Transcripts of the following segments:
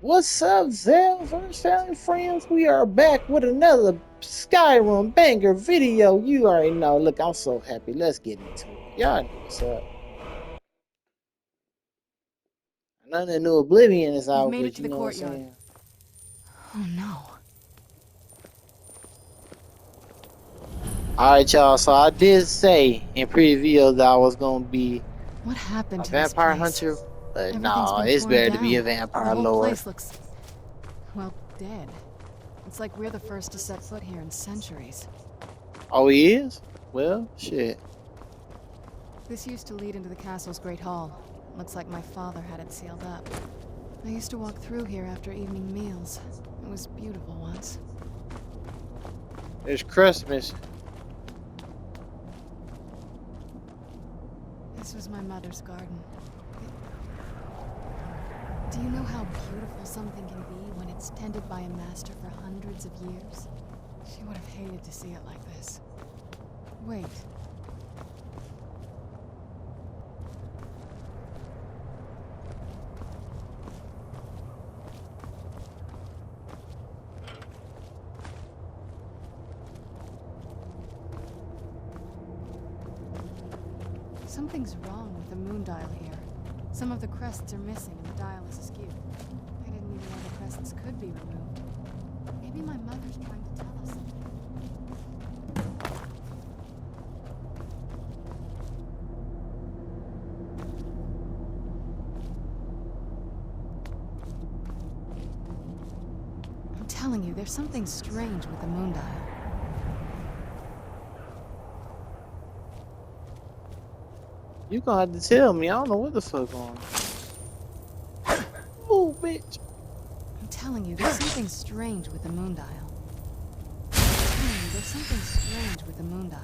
What's up, Zellverse family friends? We are back with another Skyrim banger video. You already know. Look, I'm so happy. Let's get into it. Y'all know what's up. Nothing new Oblivion is We've out, made but it to you the know what I'm courtyard. saying? Oh no. Alright, y'all. So I did say in previous videos that I was going to be What happened a to this vampire place? hunter. But Everything's no, been it's torn better to be a down. The vampire whole lord. place looks, well, dead. It's like we're the first to set foot here in centuries. Oh, he is? Well, shit. This used to lead into the castle's great hall. Looks like my father had it sealed up. I used to walk through here after evening meals. It was beautiful once. There's Christmas. This was my mother's garden. Do you know how beautiful something can be when it's tended by a master for hundreds of years? She would have hated to see it like this. Wait. Something's wrong with the moon dial here. Some of the crests are missing and the dial is askew. I didn't even know the crests could be removed. Maybe my mother's trying to tell us something. I'm telling you, there's something strange with the moon dial. You gonna have to tell me. I don't know what the fuck going on. Oh, bitch. I'm telling you, there's something strange with the moon dial. I'm telling you, there's something strange with the moon dial.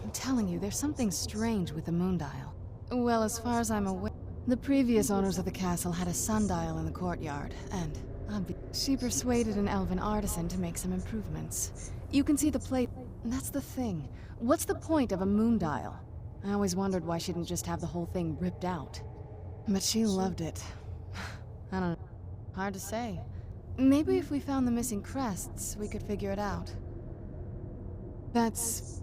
I'm telling you, there's something strange with the moon dial. Well, as far as I'm aware, the previous owners of the castle had a sundial in the courtyard, and she persuaded an elven artisan to make some improvements. You can see the plate. That's the thing. What's the point of a moon dial? I always wondered why she didn't just have the whole thing ripped out. But she loved it. I don't know. Hard to say. Maybe if we found the missing crests, we could figure it out. That's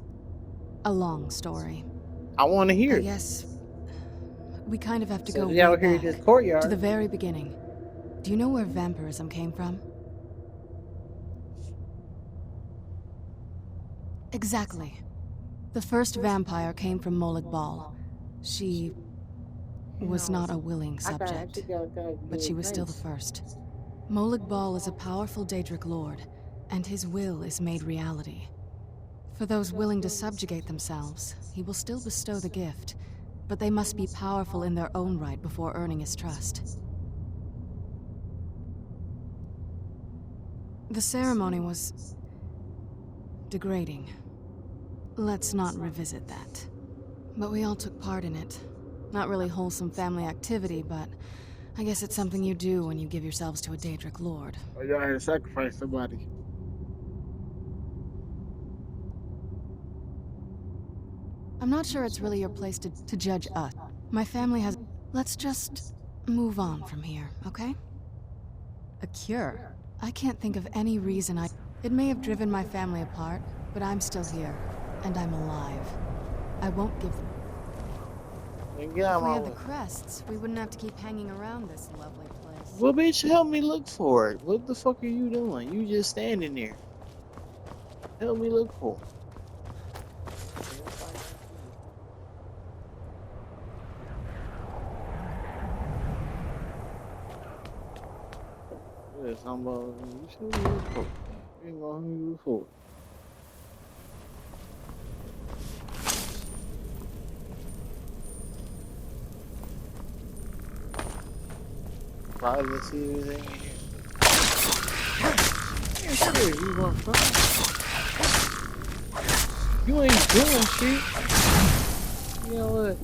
a long story. I want to hear I it. guess we kind of have to So go they out way here in back this courtyard. to the very beginning. Do you know where vampirism came from? Exactly. The first vampire came from Molag Bal. She was not a willing subject, but she was still the first. Molag Bal is a powerful Daedric lord, and his will is made reality. For those willing to subjugate themselves, he will still bestow the gift, but they must be powerful in their own right before earning his trust. The ceremony was degrading. Let's not revisit that. But we all took part in it. Not really wholesome family activity, but I guess it's something you do when you give yourselves to a Daedric lord. Oh, y'all had to sacrifice somebody. I'm not sure it's really your place to judge us. My family has... Let's just move on from here, okay? A cure? I can't think of any reason I... It may have driven my family apart, but I'm still here, and I'm alive. I won't give them... If we had the crests, we wouldn't have to keep hanging around this lovely place. Well, bitch, help me look for it. What the fuck are you doing? You just standing there. Help me look for it. Yes, I'm you should look for it. You ain't gonna look for it. Probably let's see everything in here. Yeah, shit, you gonna find. You ain't doing shit. You know what?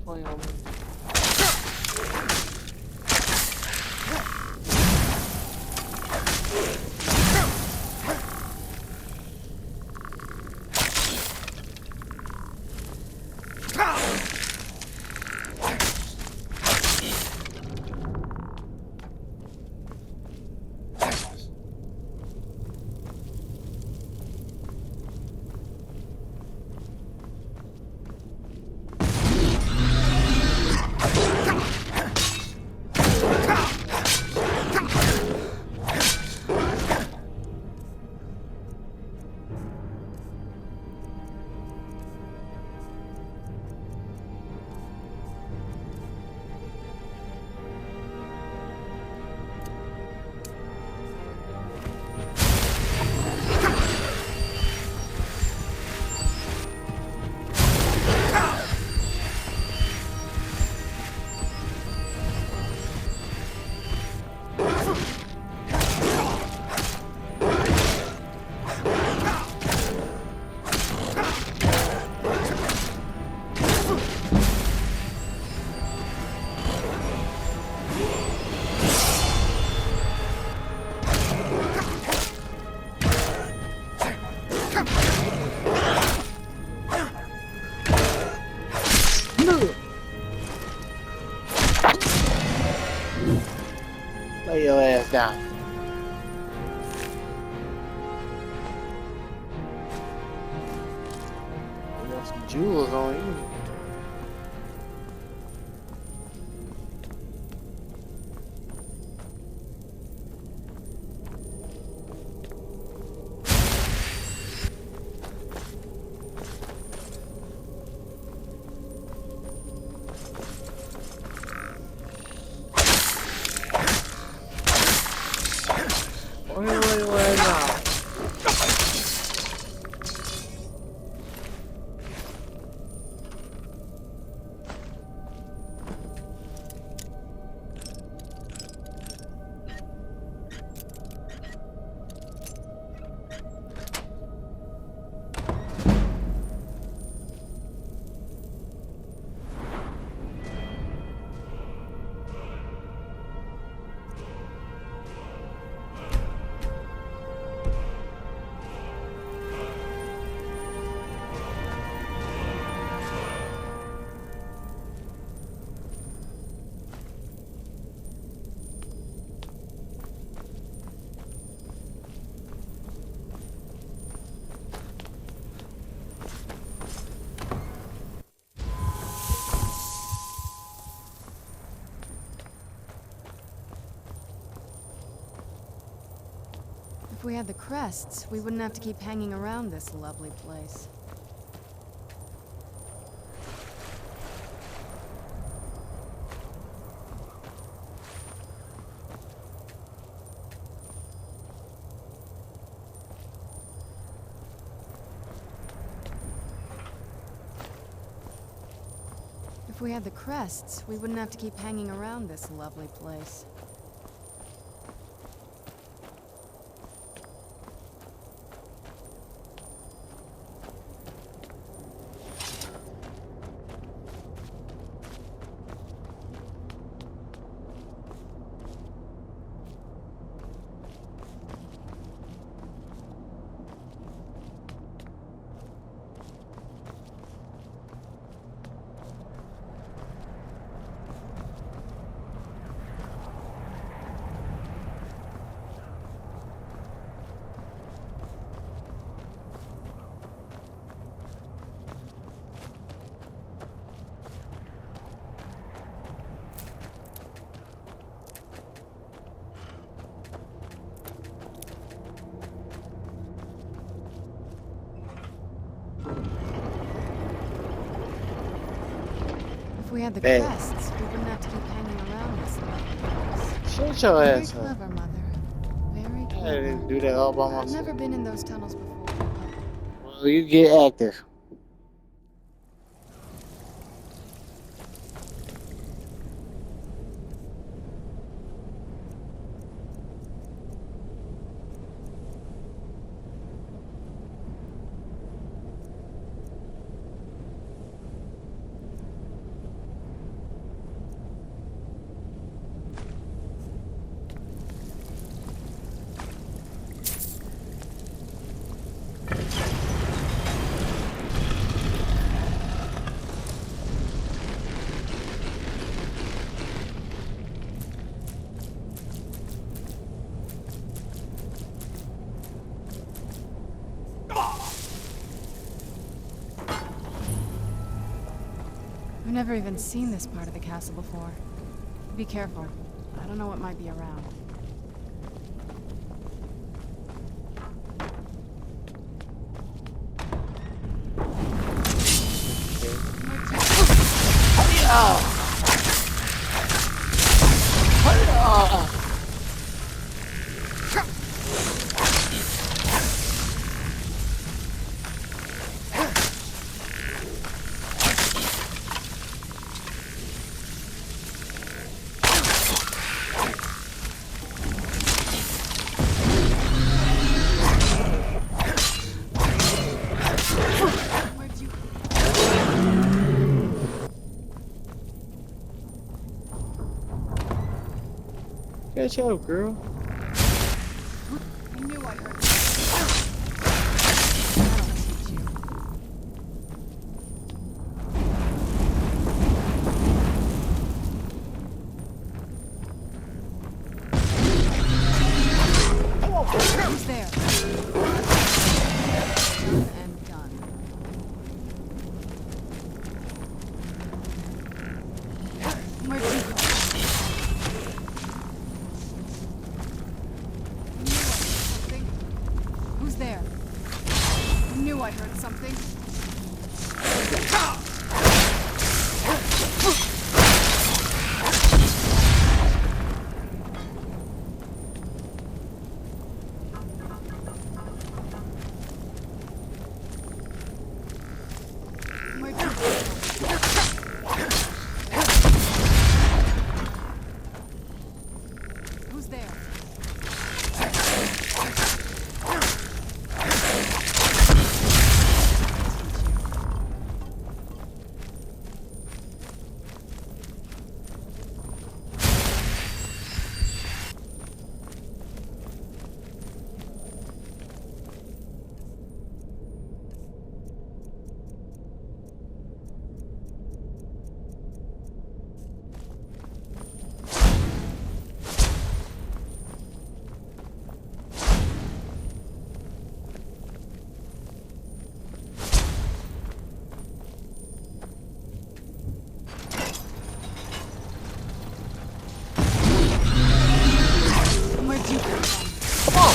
Play on me. Lay your ass down. You got some jewels on you. Wait now. If we had the crests, we wouldn't have to keep hanging around this lovely place. If we had the crests, we wouldn't have to keep hanging around this lovely place. If we had the Bad. crests, we wouldn't have to keep hanging around this lovely place. Shut your Very ass up. clever, Mother. Very I clever. didn't do that all by I've myself. never been in those tunnels before. Well, you get active. I've never even seen this part of the castle before. Be careful. I don't know what might be around. Catch up, girl. I knew I heard. Who's there? And done. Where'd you go? Who's there? I knew I heard something. Who's there? Where'd you come from? Come on.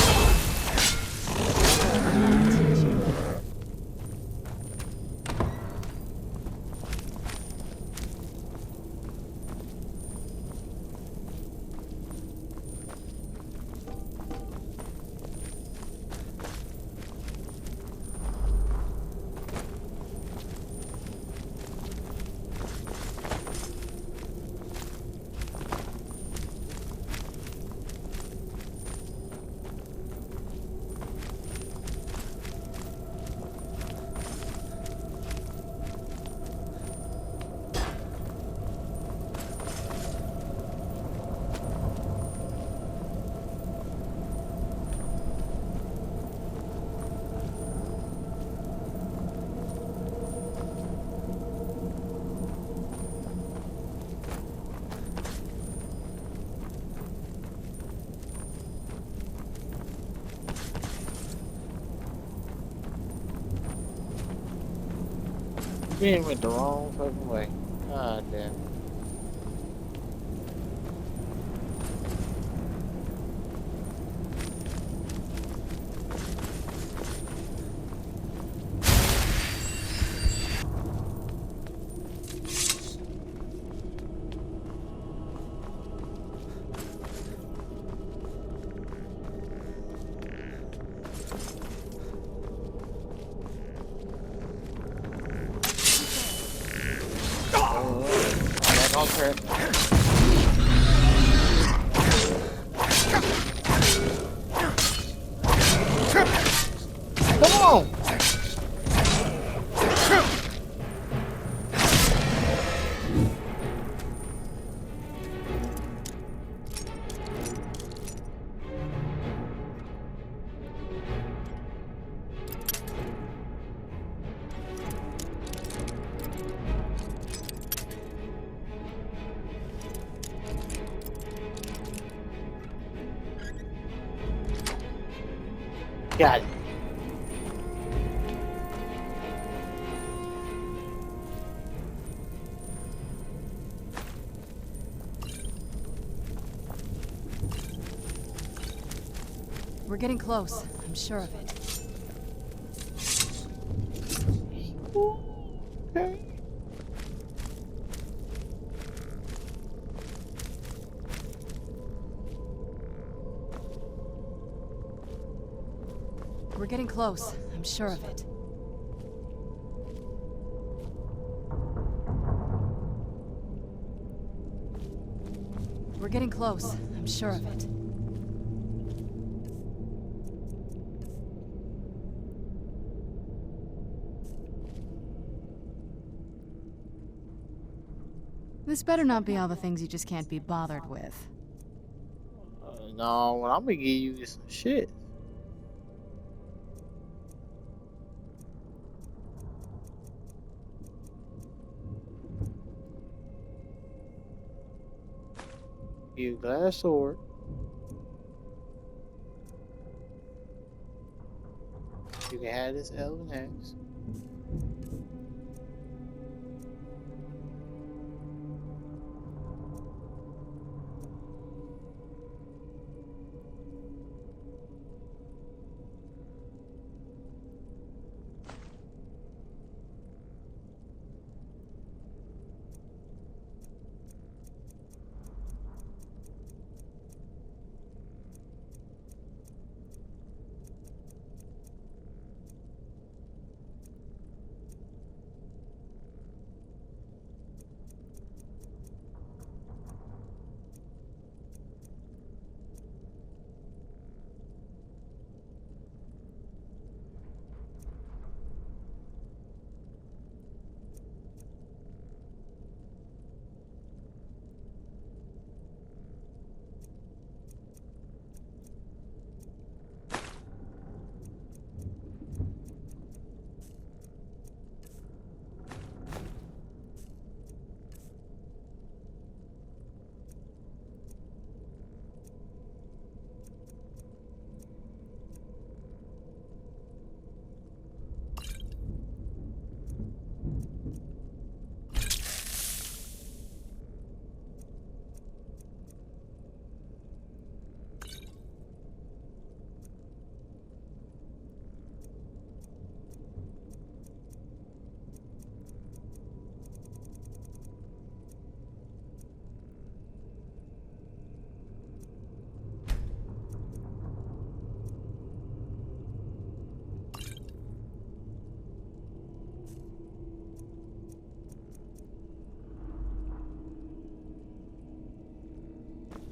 We went the wrong fucking way. God damn. Okay. Come on. Got it. We're getting close. I'm sure of it. Okay. We're getting close. I'm sure of it. We're getting close. I'm sure of it. This better not be all the things you just can't be bothered with. No, well, I'm gonna give you some shit. You glass sword. You can have this elven axe.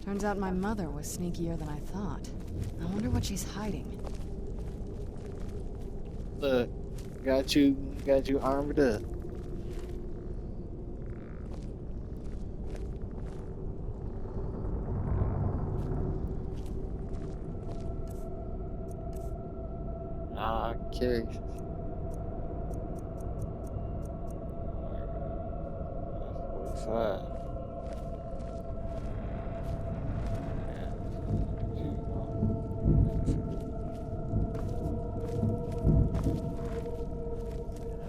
Turns out my mother was sneakier than I thought. I wonder what she's hiding. Look, got you armored up. Okay. 45.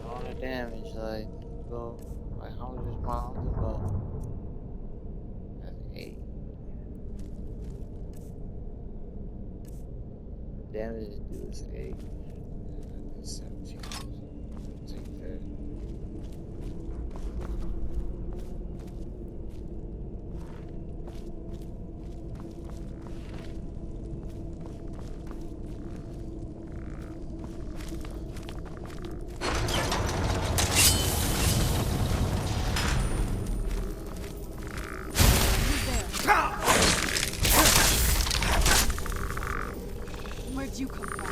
All the damage, like, go, like, how much is my go? That's 8. Damage do is 8. That's 17. Take that. Where'd you come from?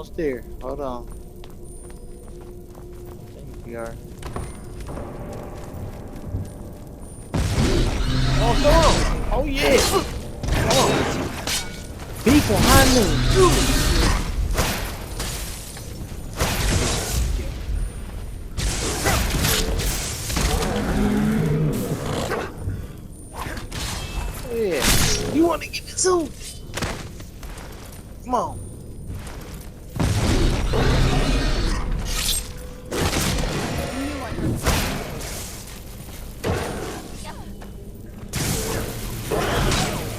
almost there. Hold on. I think we are. Oh, come on! Oh, yeah! Come on! Peak on high noon! Yeah! You want to get it too? Come on!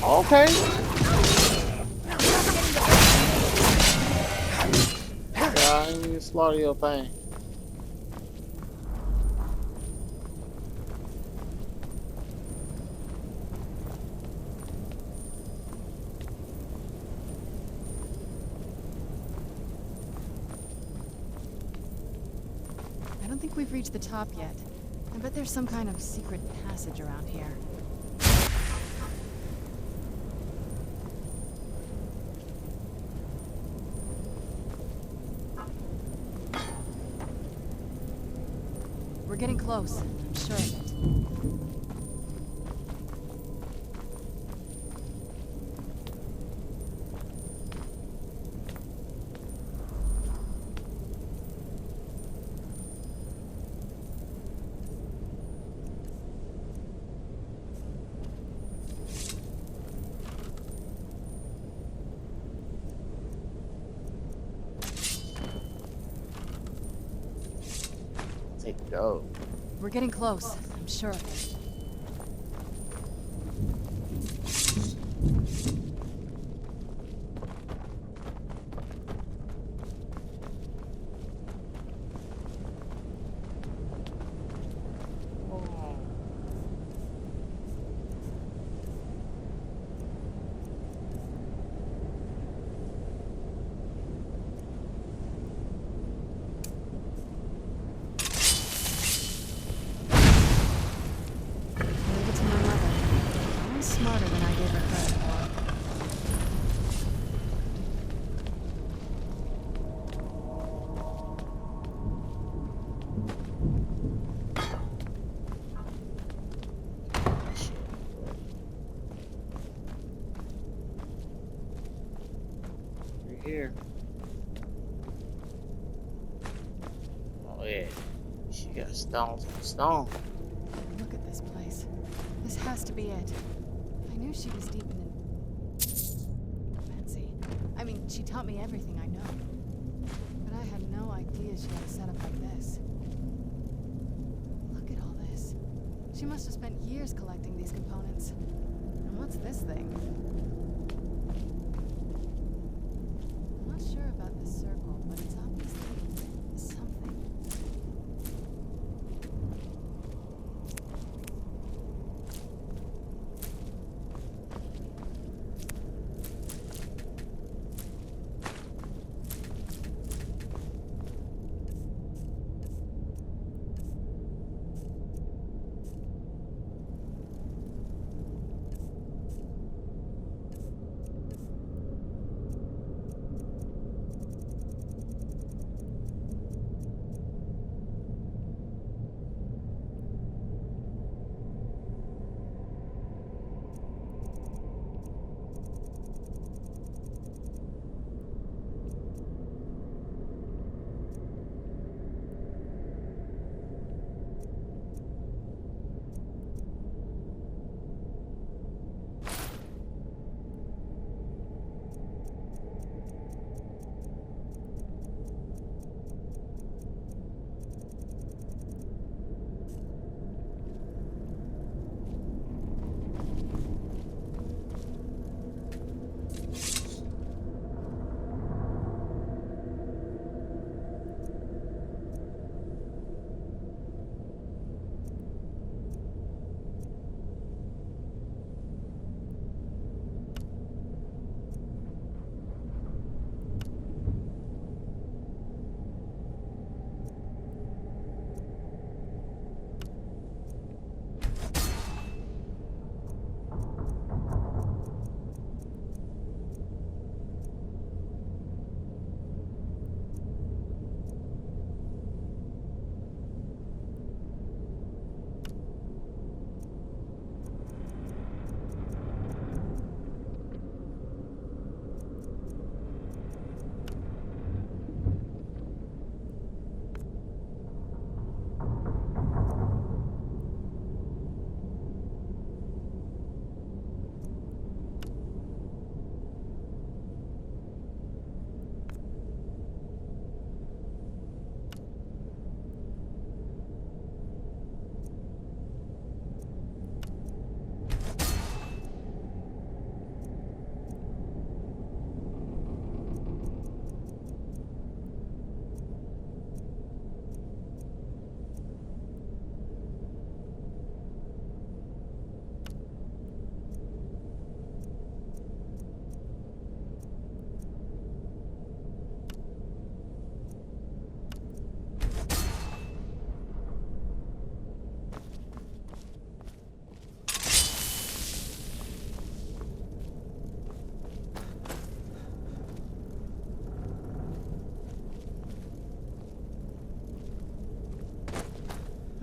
Okay. Yeah, I need to slaughter your thing. I don't think we've reached the top yet. I bet there's some kind of secret passage around here. We're getting close, I'm sure of it. Take it go. We're getting close, I'm sure of it. Smarter than I gave her credit for. We're here. Oh yeah. She got stones on stone. Look at this place. This has to be it. I knew she was deep in fancy. I mean, she taught me everything I know. But I had no idea she had a setup like this. Look at all this. She must have spent years collecting these components. And what's this thing? I'm not sure about this circle, but it's obviously something.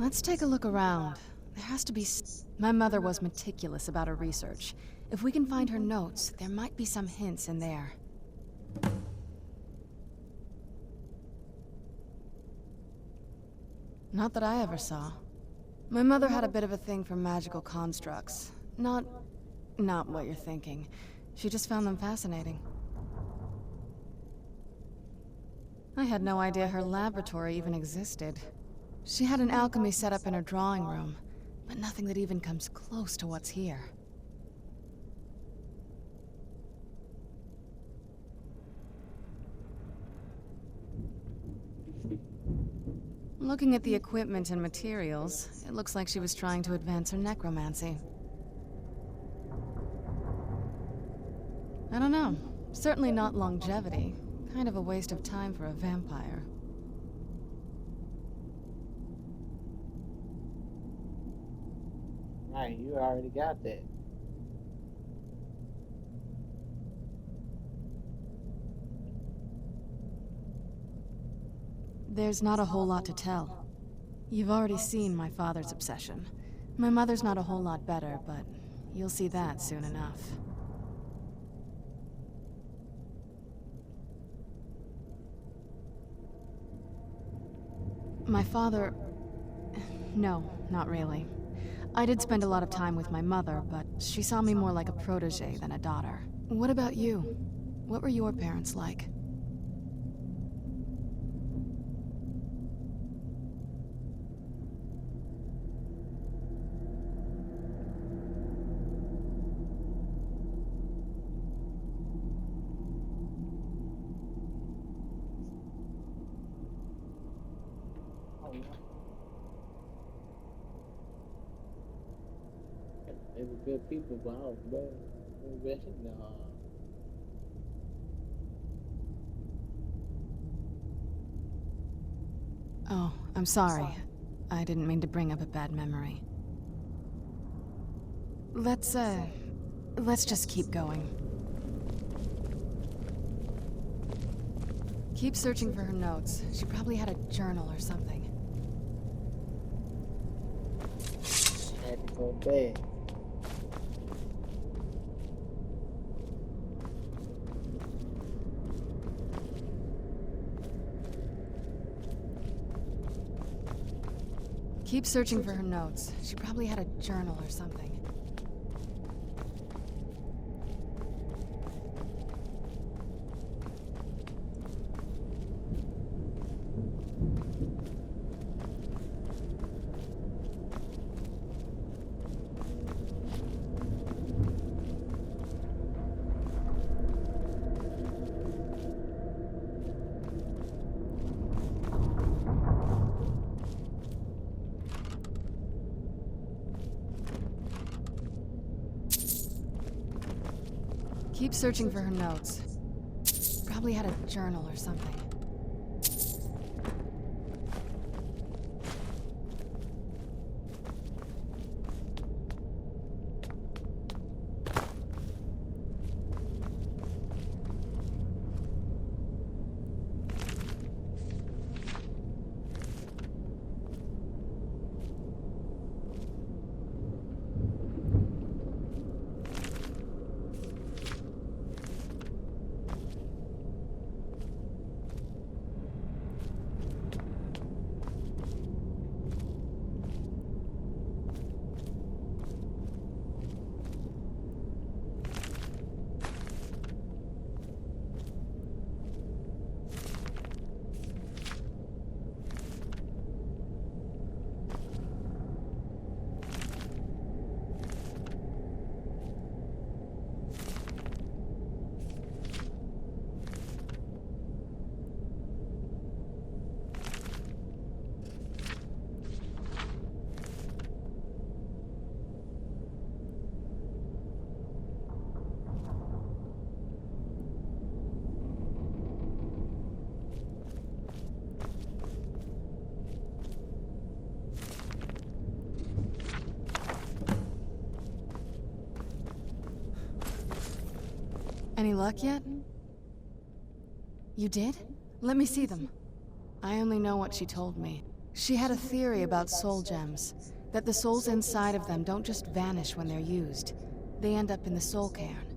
Let's take a look around. There has to be My mother was meticulous about her research. If we can find her notes, there might be some hints in there. Not that I ever saw. My mother had a bit of a thing for magical constructs. Not what you're thinking. She just found them fascinating. I had no idea her laboratory even existed. She had an alchemy set up in her drawing room, but nothing that even comes close to what's here. Looking at the equipment and materials, it looks like she was trying to advance her necromancy. I don't know. Certainly not longevity. Kind of a waste of time for a vampire. Right, you already got that. There's not a whole lot to tell. You've already seen my father's obsession. My mother's not a whole lot better, but you'll see that soon enough. My father... No, not really. I did spend a lot of time with my mother, but she saw me more like a protege than a daughter. What about you? What were your parents like? They were good people, but I was bad. No. Oh, I'm sorry. I didn't mean to bring up a bad memory. Let's just keep going. Keep searching for her notes. She probably had a journal or something. Had to go bad. Keep searching for her notes. She probably had a journal or something. Keep searching for her notes. Probably had a journal or something. Any luck yet? You did? Let me see them. I only know what she told me. She had a theory about soul gems, that the souls inside of them don't just vanish when they're used. They end up in the soul cairn.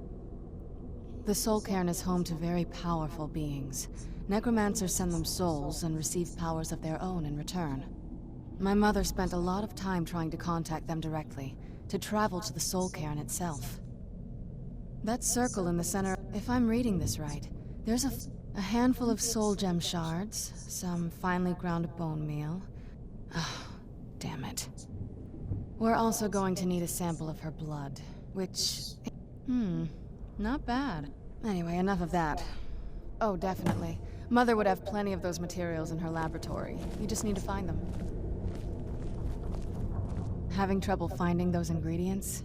The soul cairn is home to very powerful beings. Necromancers send them souls and receive powers of their own in return. My mother spent a lot of time trying to contact them directly, to travel to the soul cairn itself. That circle in the center, if I'm reading this right, there's a handful of soul gem shards, some finely ground bone meal. Oh, damn it. We're also going to need a sample of her blood, which... not bad. Anyway, enough of that. Oh, definitely. Mother would have plenty of those materials in her laboratory. You just need to find them. Having trouble finding those ingredients?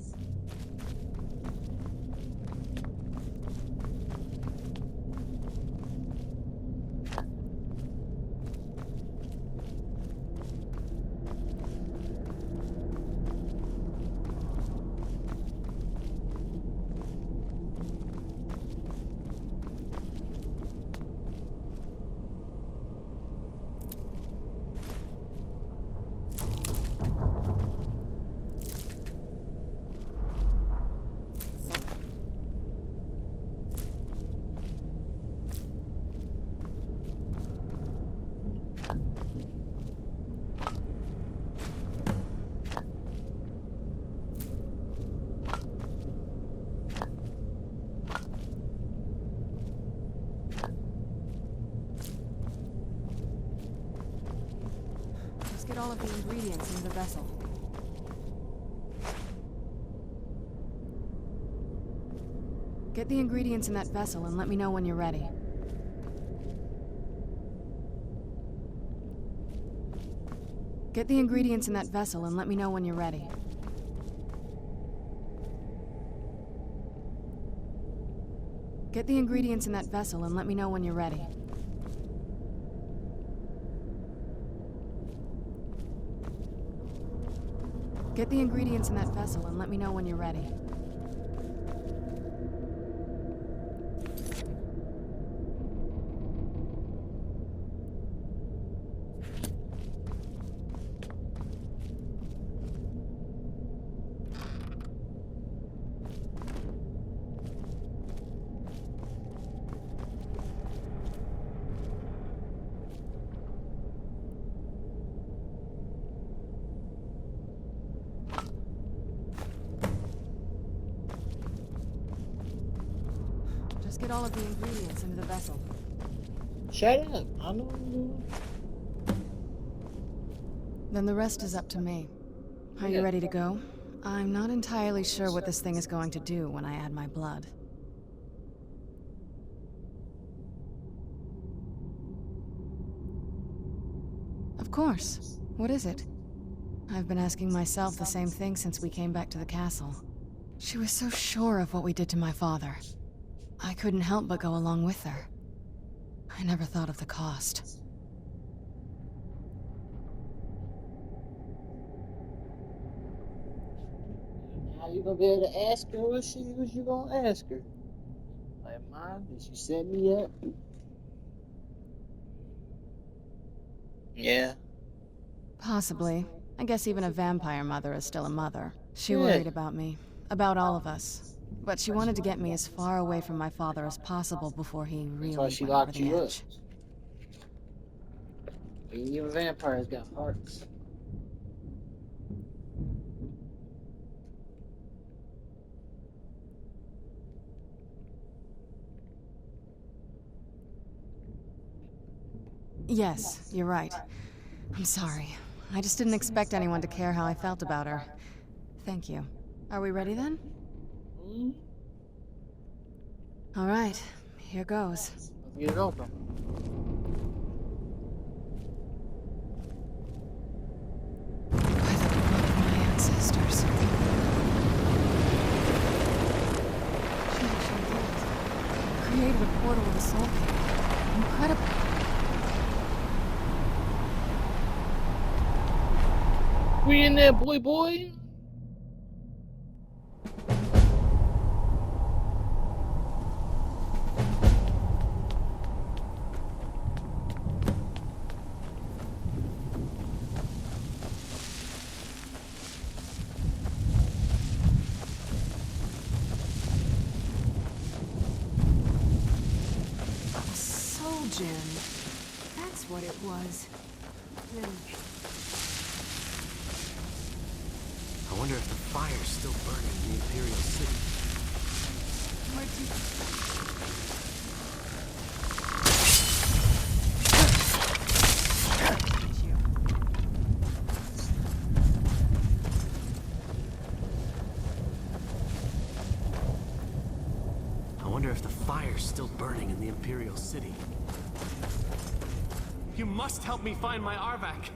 Get all of the ingredients in the vessel. Get the ingredients in that vessel and let me know when you're ready. Get the ingredients in that vessel and let me know when you're ready. Get the ingredients in that vessel and let me know when you're ready. Get the ingredients in that vessel and let me know when you're ready. Just get all of the ingredients into the vessel. Shut up. I know what I'm doing. Then the rest is up to me. Are you ready to go? I'm not entirely sure what this thing is going to do when I add my blood. Of course. What is it? I've been asking myself the same thing since we came back to the castle. She was so sure of what we did to my father. I couldn't help but go along with her. I never thought of the cost. Now you gonna be able to ask her what you gonna ask her. Like, Mom, did she set me up? Yeah. Possibly. I guess even a vampire mother is still a mother. She worried about me. About all of us. But she wanted to get me as far away from my father as possible before he really That's why she went over locked the you edge. up. Even vampires got hearts. Yes, you're right. I'm sorry. I just didn't expect anyone to care how I felt about her. Thank you. Are we ready then? All right, here goes. Let's get it open. By the blood of my ancestors. She actually did it. Created a portal of the soul cave. Incredible. We in there, boy. illusion. That's what it was. I wonder if the fire's still burning in the Imperial City. I wonder if the fire's still burning in the Imperial City. You must help me find my Arvak.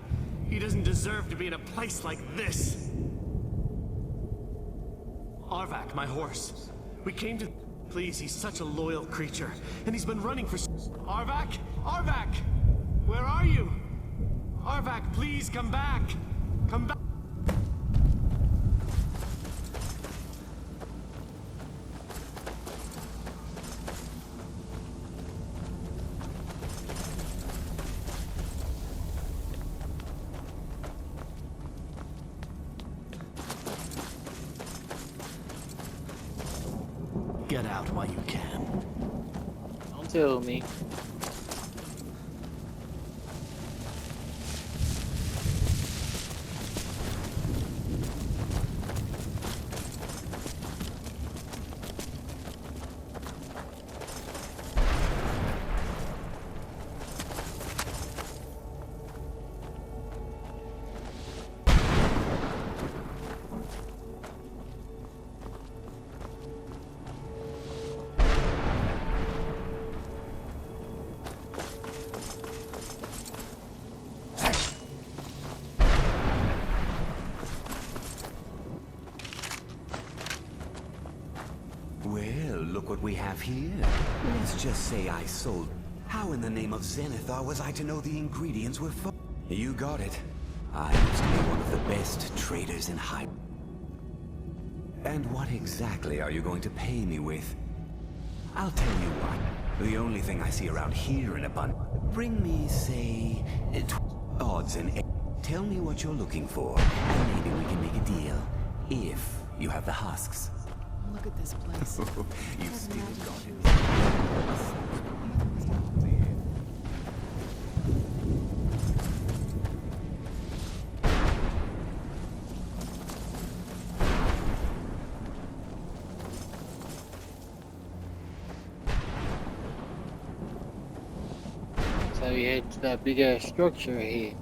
He doesn't deserve to be in a place like this. Arvak, my horse. We came to... Please, he's such a loyal creature. And he's been running for... Arvak? Arvak! Where are you? Arvak, please come back! Come back! Get out while you can. Don't tell me. Well, look what we have here. Let's just say I sold. How in the name of Zenithar was I to know the ingredients were for? You got it. I used to be one of the best traders in High. And what exactly are you going to pay me with? I'll tell you what. The only thing I see around here in abundance. Bring me, say, odds and ends. Tell me what you're looking for, and maybe we can make a deal. If you have the husks. Look at this place. You've still got it. So we head to that big ass structure here.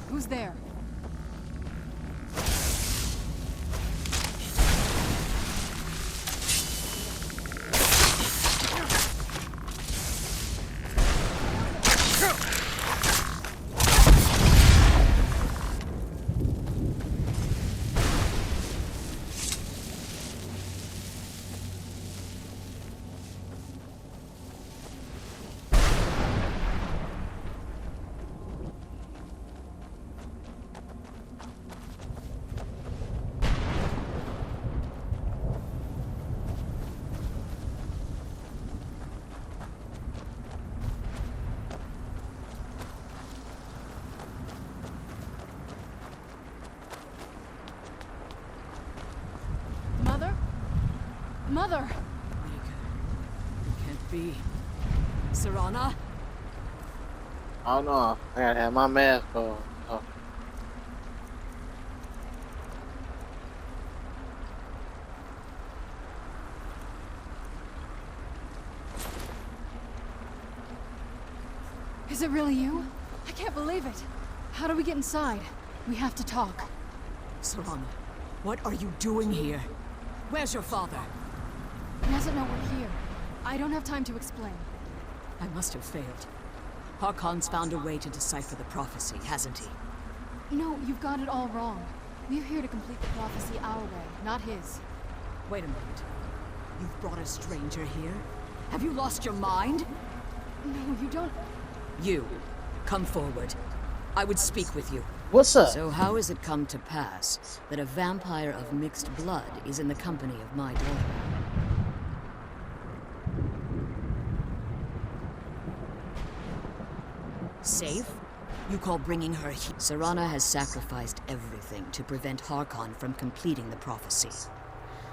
Who's there? Mother! Can't be. Serana? I don't know. I gotta have my mask on. Oh. Is it really you? I can't believe it. How do we get inside? We have to talk. Serana, what are you doing here? Where's your father? He doesn't know we're here. I don't have time to explain. I must have failed. Harkon's found a way to decipher the prophecy, hasn't he? No, you've got it all wrong. We're here to complete the prophecy our way, not his. Wait a minute. You've brought a stranger here? Have you lost your mind? No, you don't... You, come forward. I would speak with you. What's up? So how has it come to pass that a vampire of mixed blood is in the company of my daughter? Safe? You call bringing her here? Serana has sacrificed everything to prevent Harkon from completing the prophecy.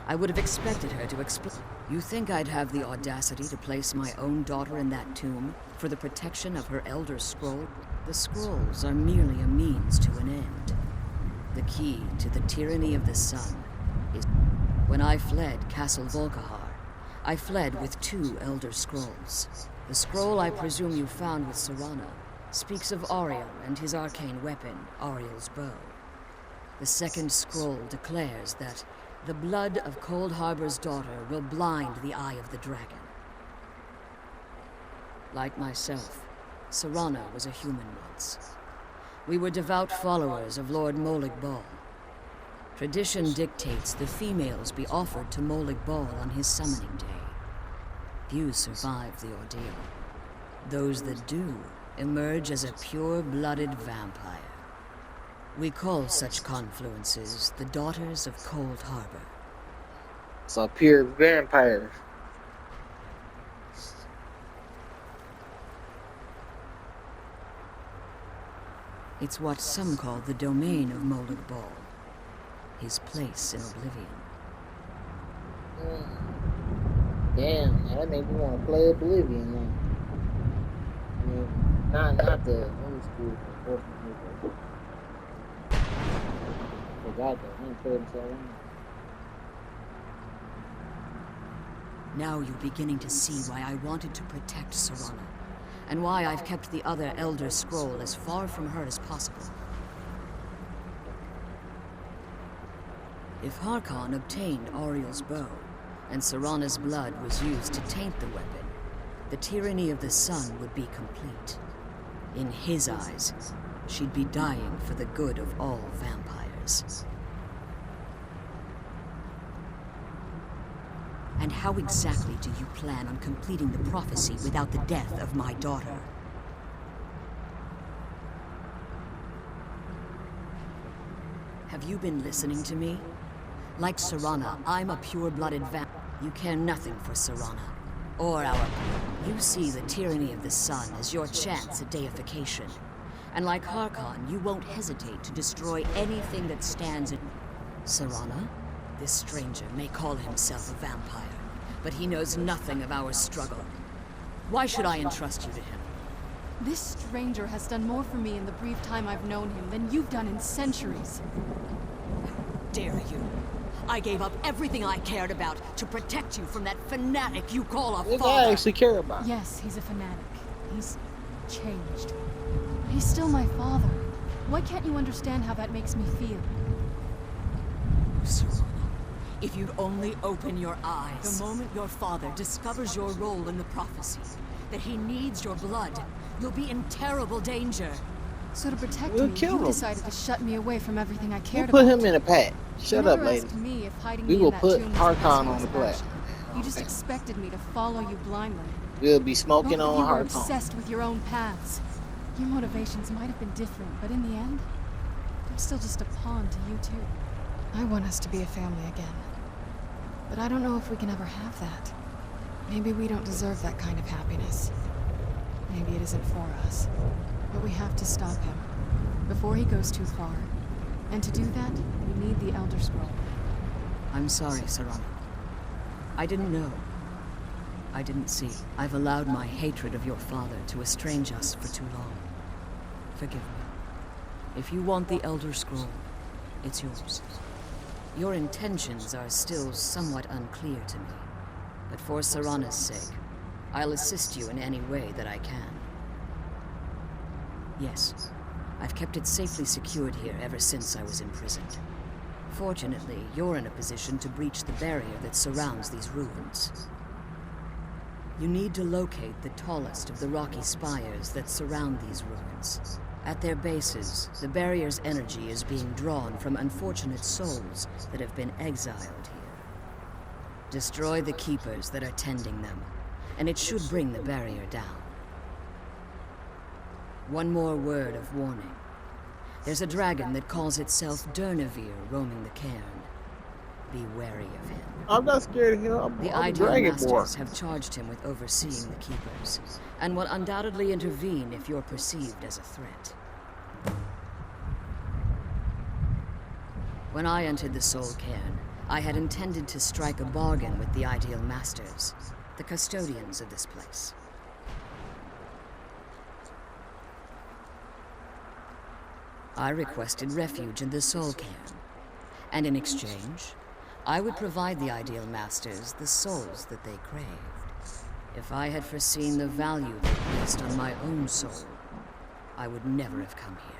I would have expected her to explain. You think I'd have the audacity to place my own daughter in that tomb for the protection of her Elder Scroll? The scrolls are merely a means to an end. The key to the tyranny of the sun is... When I fled Castle Volkihar, I fled with 2 Elder Scrolls. The scroll I presume you found with Serana speaks of Auriel and his arcane weapon, Auriel's bow. The second scroll declares that the blood of Cold Harbor's daughter will blind the eye of the dragon. Like myself, Serana was a human once. We were devout followers of Lord Molig Bal. Tradition dictates the females be offered to Molig Bal on his summoning day. Few survive the ordeal. Those that do emerge as a pure-blooded vampire. We call such confluences the Daughters of Cold Harbor. So pure vampire. It's what some call the domain of Molig Bal, his place in oblivion. Damn, now that makes me want to play Oblivion now. I mean, not the old school, unfortunately. Forgot that. I ain't played it so long. Now you're beginning to see why I wanted to protect Serana, and why I've kept the other Elder Scroll as far from her as possible. If Harkon obtained Auriel's bow, and Serana's blood was used to taint the weapon, the tyranny of the sun would be complete. In his eyes, she'd be dying for the good of all vampires. And how exactly do you plan on completing the prophecy without the death of my daughter? Have you been listening to me? Like Serana, I'm a pure-blooded vampire. You care nothing for Serana, or our... You see the tyranny of the sun as your chance at deification. And like Harkon, you won't hesitate to destroy anything that stands in... Serana? This stranger may call himself a vampire, but he knows nothing of our struggle. Why should I entrust you to him? This stranger has done more for me in the brief time I've known him than you've done in centuries. Dare you? I gave up everything I cared about to protect you from that fanatic you call a What father. I actually care about. Yes, he's a fanatic. He's changed. He's still my father. Why can't you understand how that makes me feel? Serana, if you'd only open your eyes. The moment your father discovers your role in the prophecy, that he needs your blood, you'll be in terrible danger. So to protect We'll me, kill you him. decided to shut me away from everything I We'll cared put about. him in a pack. Shut You up, never lady. asked me if hiding We me will in that put tomb was Harkon the best on course the of plaque. action. You just expected me to follow you blindly. We'll be Both smoking of on you were Harkon. obsessed with your own paths. Your motivations might have been different, but in the end, I'm still just a pawn to you too. I want us to be a family again. But I don't know if we can ever have that. Maybe we don't deserve that kind of happiness. Maybe it isn't for us. But we have to stop him before he goes too far. And to do that, we need the Elder Scroll. I'm sorry, Serana. I didn't know. I didn't see. I've allowed my hatred of your father to estrange us for too long. Forgive me. If you want the Elder Scroll, it's yours. Your intentions are still somewhat unclear to me, but for Serana's sake, I'll assist you in any way that I can. Yes, I've kept it safely secured here ever since I was imprisoned. Fortunately, you're in a position to breach the barrier that surrounds these ruins. You need to locate the tallest of the rocky spires that surround these ruins. At their bases, the barrier's energy is being drawn from unfortunate souls that have been exiled here. Destroy the keepers that are tending them, and it should bring the barrier down. One more word of warning. There's a dragon that calls itself Durnavir roaming the cairn. Be wary of him. I'm not scared of him. I'm The a Ideal dragon boy. Masters have charged him with overseeing the Keepers, and will undoubtedly intervene if you're perceived as a threat. When I entered the Soul Cairn, I had intended to strike a bargain with the Ideal Masters, the custodians of this place. I requested refuge in the Soul Cairn, and in exchange, I would provide the Ideal Masters the souls that they craved. If I had foreseen the value they placed on my own soul, I would never have come here.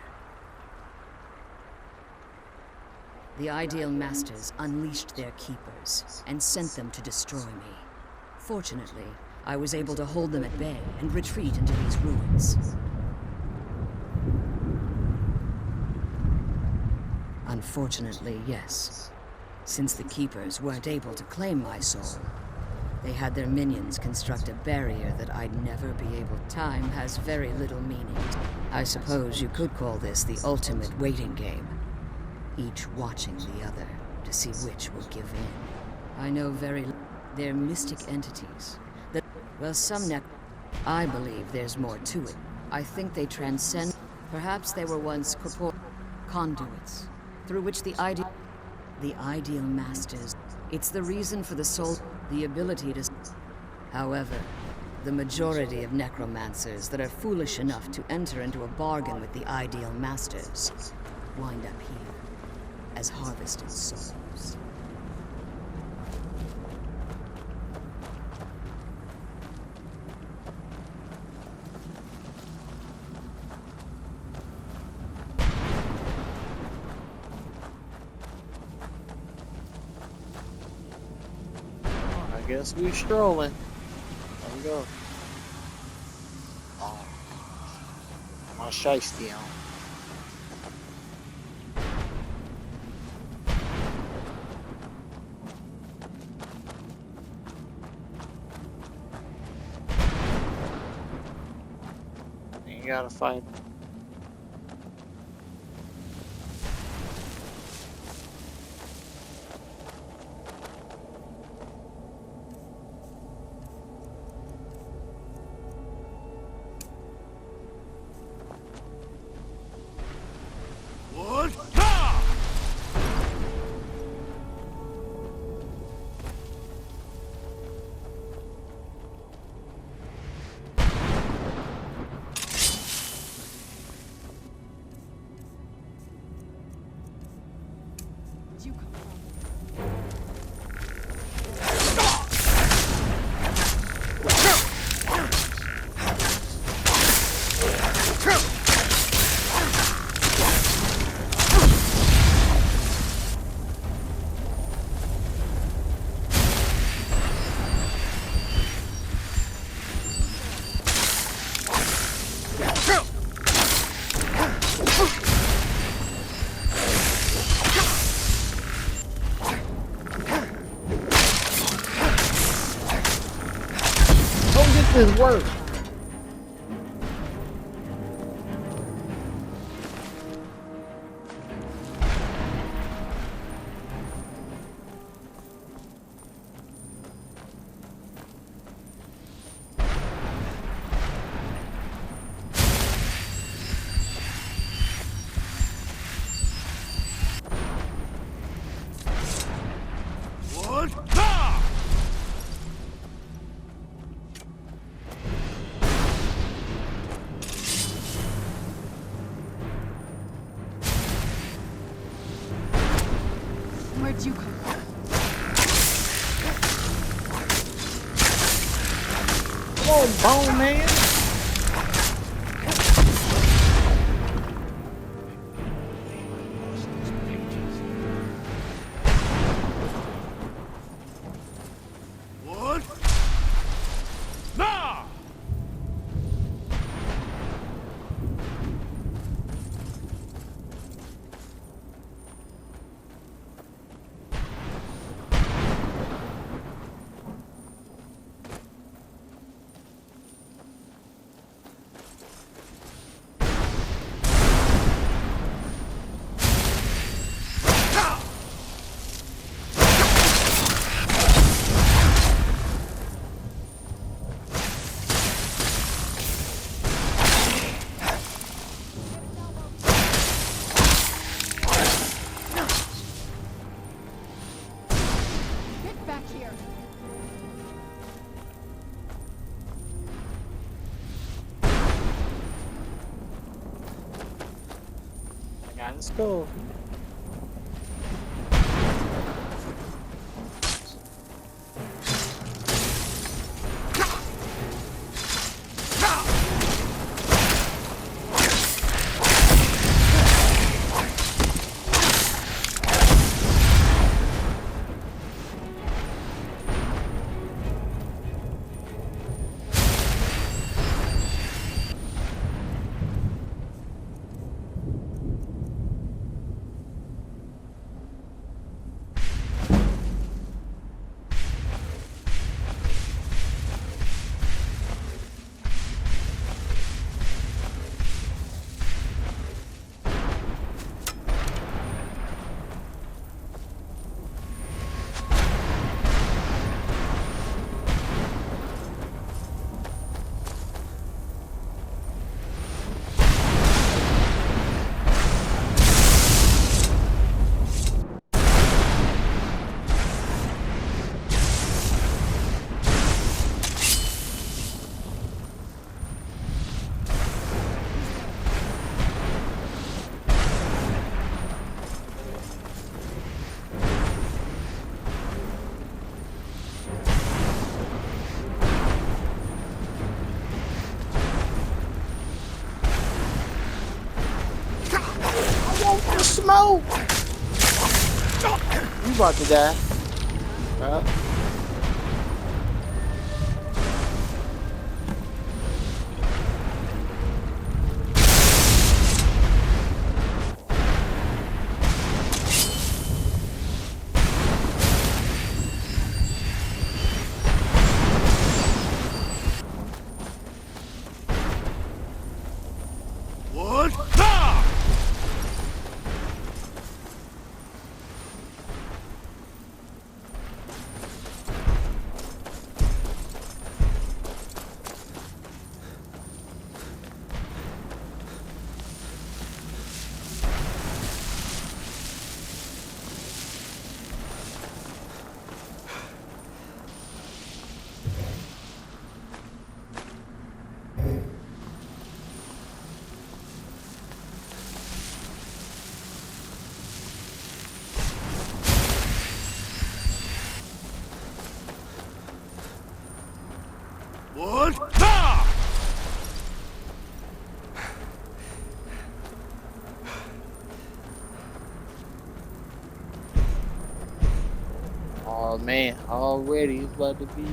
The Ideal Masters unleashed their keepers and sent them to destroy me. Fortunately, I was able to hold them at bay and retreat into these ruins. Unfortunately, yes. Since the Keepers weren't able to claim my soul, they had their minions construct a barrier that I'd never be able. Time has very little meaning. I suppose you could call this the ultimate waiting game. Each watching the other to see which will give in. I know very little. They're mystic entities that, well, I believe there's more to it. I think they transcend. Perhaps they were once conduits through which the Ideal Masters. It's the reason for the soul, the ability to. However, the majority of necromancers that are foolish enough to enter into a bargain with the Ideal Masters wind up here as harvested souls. I guess we strolling. There we go. Oh, my shiesty on. You gotta fight. This work. Where'd you come from? Come on, bone man. What? Nah! Alright, let's go. Smoke! You about to die. Well. What? Ah! What? Ah! Oh man, already it's about to be.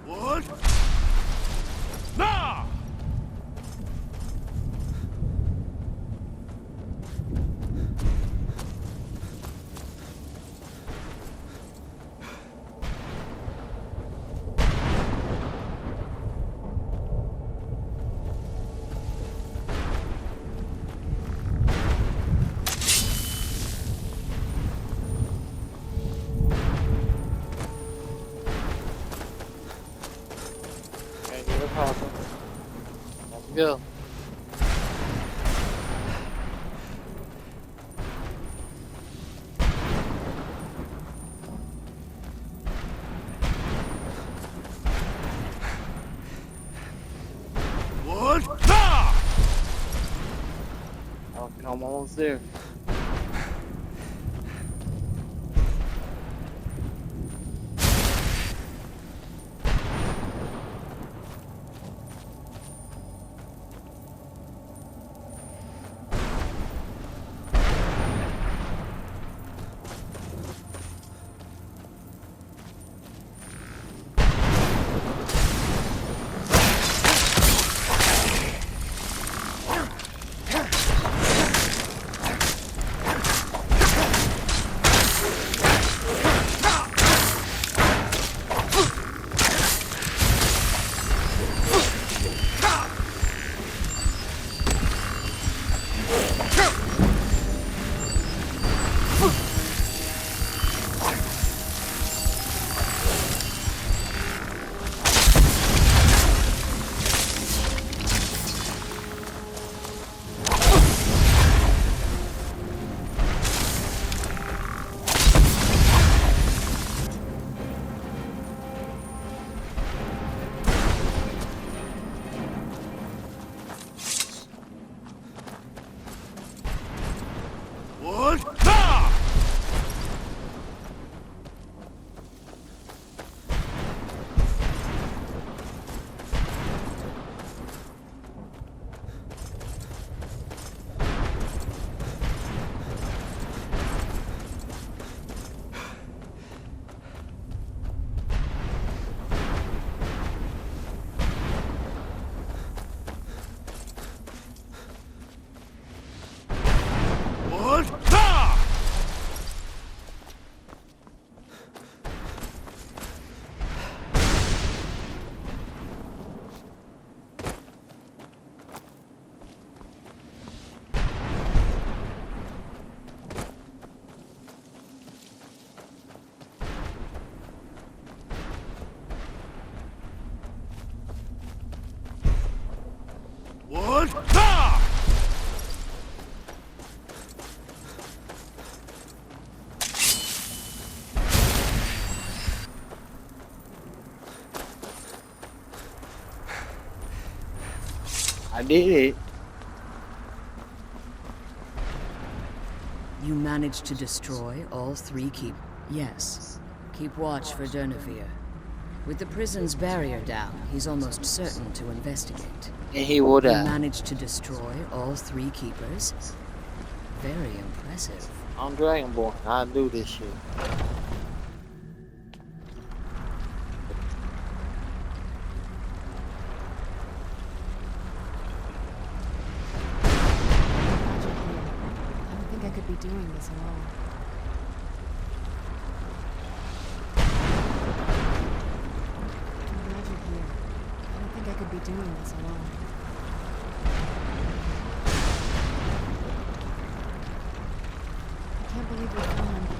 What? Nah! Can't get a papa. Let's go. What? Ah! Oh, I'm almost there. I did it. You managed to destroy all 3 keep. Yes. Keep watch for Durnevere. With the prison's barrier down, he's almost certain to investigate. And he will You die. managed to destroy all 3 keepers? Very impressive. I'm Dragonborn. I do this shit. I don't think I could be doing this alone. I'm glad you're here. I don't think I could be doing this alone. I can't believe we're